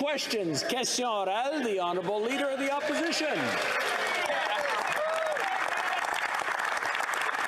questions. Question orale, the Honourable Leader of the Opposition.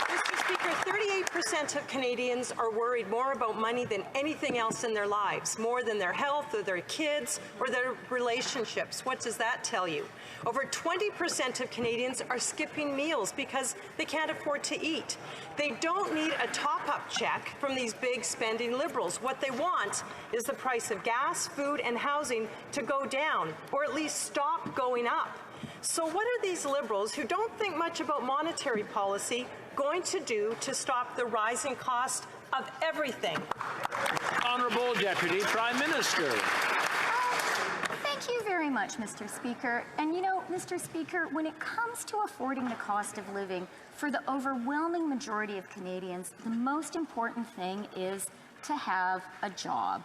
Mr. Speaker, 38% of Canadians are worried more about money than anything else in their lives, more than their health or their kids or their relationships. What does that tell you? Over 20% of Canadians are skipping meals because they can't afford to eat. They don't need a top-up check from these big spending Liberals. What they want is the price of gas, food, and housing to go down, or at least stop going up. So what are these Liberals, who don't think much about monetary policy, going to do to stop the rising cost of everything? Honourable Deputy Prime Minister. Thank you very much, Mr. Speaker. And you know, Mr. Speaker, when it comes to affording the cost of living for the overwhelming majority of Canadians, the most important thing is to have a job.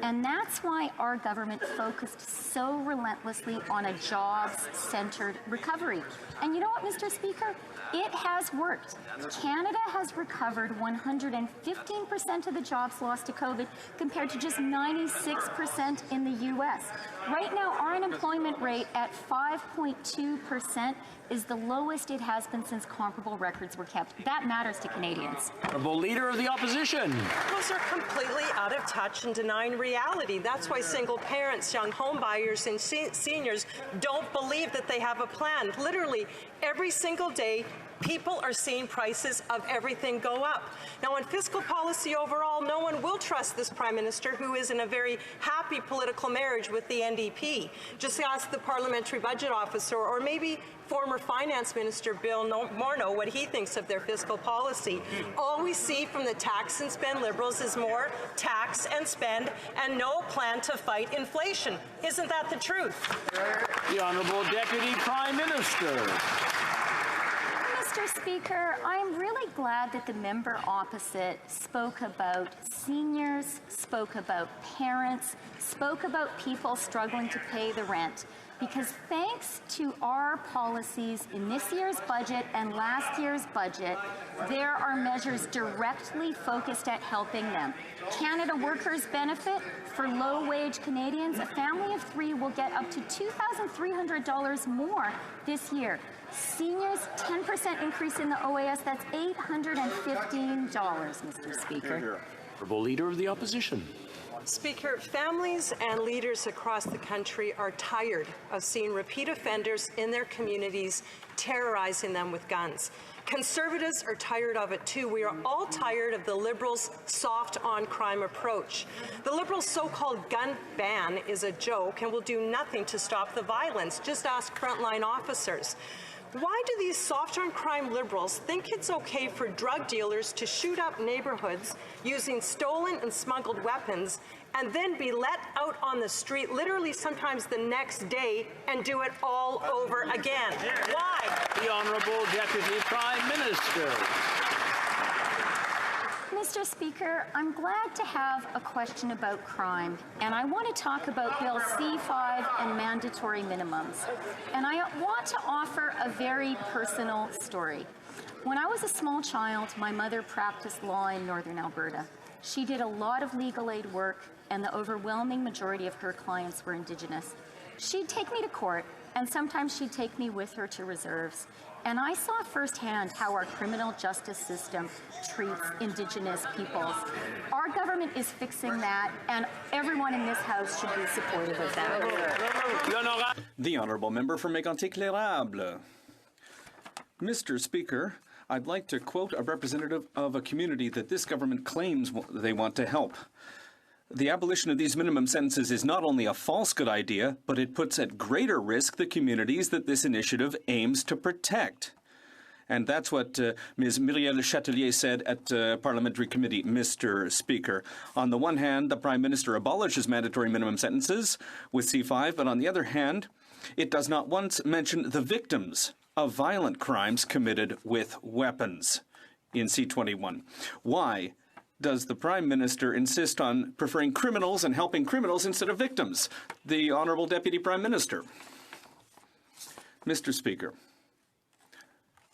And that's why our government focused so relentlessly on a jobs-centered recovery. And you know what, Mr. Speaker? It has worked. Canada has recovered 115% of the jobs lost to COVID compared to just 96% in the U.S. Right now, our unemployment rate at 5.2% is the lowest it has been since comparable records were kept. That matters to Canadians. Honourable Leader of the Opposition. Those are completely out of touch and denying reality. That's why single parents, young home buyers, and seniors don't believe that they have a plan. Literally, every single day, people are seeing prices of everything go up. Now, on fiscal policy overall, no one will trust this Prime Minister, who is in a very happy political marriage with the NDP. Just ask the Parliamentary Budget Officer, or maybe former Finance Minister Bill Morneau, what he thinks of their fiscal policy. All we see from the tax and spend Liberals is more tax and spend and no plan to fight inflation. Isn't that the truth? The Honourable Deputy Prime Minister. Mr. Speaker, I'm really glad that the member opposite spoke about seniors, spoke about parents, spoke about people struggling to pay the rent. Because thanks to our policies in this year's budget and last year's budget, there are measures directly focused at helping them. Canada Workers Benefit for low-wage Canadians. A family of 3 will get up to $2,300 more this year. Seniors, 10% increase in the OAS. That's $815, Mr. Speaker. Honourable Leader of the Opposition. Speaker, families and leaders across the country are tired of seeing repeat offenders in their communities terrorizing them with guns. Conservatives are tired of it too. We are all tired of the Liberals' soft on-crime approach. The Liberals' so-called gun ban is a joke and will do nothing to stop the violence. Just ask frontline officers. Why do these soft-on-crime Liberals think it's okay for drug dealers to shoot up neighborhoods using stolen and smuggled weapons and then be let out on the street literally sometimes the next day and do it all over again? Why? The Honourable Deputy Prime Minister. Mr. Speaker, I'm glad to have a question about crime, and I want to talk about Bill C-5 and mandatory minimums. And I want to offer a very personal story. When I was a small child, my mother practiced law in Northern Alberta. She did a lot of legal aid work, and the overwhelming majority of her clients were Indigenous. She'd take me to court, and sometimes she'd take me with her to reserves. And I saw firsthand how our criminal justice system treats Indigenous peoples. Our government is fixing that, and everyone in this House should be supportive of that. The Honourable Member for Mégantic-L'Érable. Mr. Speaker, I'd like to quote a representative of a community that this government claims they want to help. The abolition of these minimum sentences is not only a false good idea, but it puts at greater risk the communities that this initiative aims to protect. And that's what Ms. Myrielle Chatelier said at Parliamentary Committee, Mr. Speaker. On the one hand, the Prime Minister abolishes mandatory minimum sentences with C5, but on the other hand, it does not once mention the victims of violent crimes committed with weapons in C21. Why does the Prime Minister insist on preferring criminals and helping criminals instead of victims? The Honourable Deputy Prime Minister. Mr. Speaker,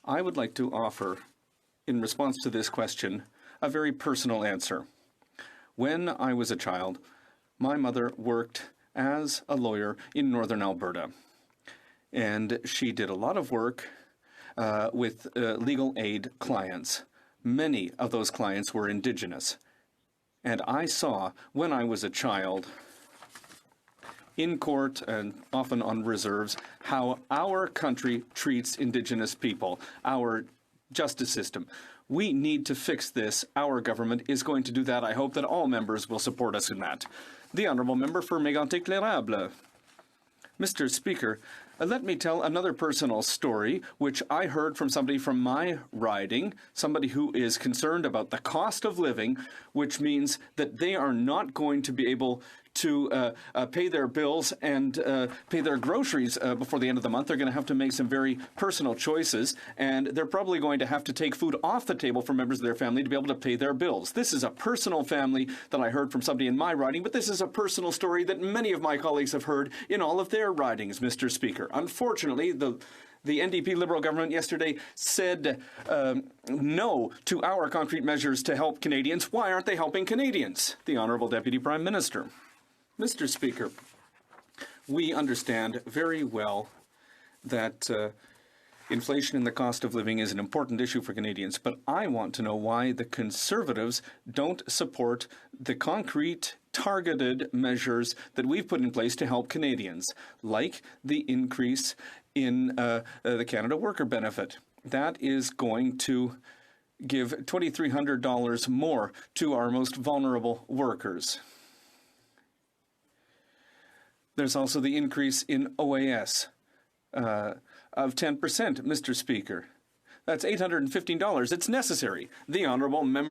I would like to offer, in response to this question, a very personal answer. When I was a child, my mother worked as a lawyer in Northern Alberta. And she did a lot of work with legal aid clients. Many of those clients were Indigenous. And I saw, when I was a child, in court and often on reserves, how our country treats Indigenous people, our justice system. We need to fix this. Our government is going to do that. I hope that all members will support us in that. The Honourable Member for Mégantic-L'Érable. Mr. Speaker, let me tell another personal story, which I heard from somebody from my riding, somebody who is concerned about the cost of living, which means that they are not going to be able to pay their bills and pay their groceries before the end of the month. They're going to have to make some very personal choices, and they're probably going to have to take food off the table for members of their family to be able to pay their bills. This is a personal family that I heard from somebody in my riding, but this is a personal story that many of my colleagues have heard in all of their ridings, Mr. Speaker. Unfortunately, the NDP Liberal government yesterday said no to our concrete measures to help Canadians. Why aren't they helping Canadians? The Honourable Deputy Prime Minister. Mr. Speaker, we understand very well that inflation and the cost of living is an important issue for Canadians, but I want to know why the Conservatives don't support the concrete, targeted measures that we've put in place to help Canadians, like the increase in the Canada Worker Benefit. That is going to give $2,300 more to our most vulnerable workers. There's also the increase in OAS of 10%, Mr. Speaker. That's $815. It's necessary. The Honourable Member.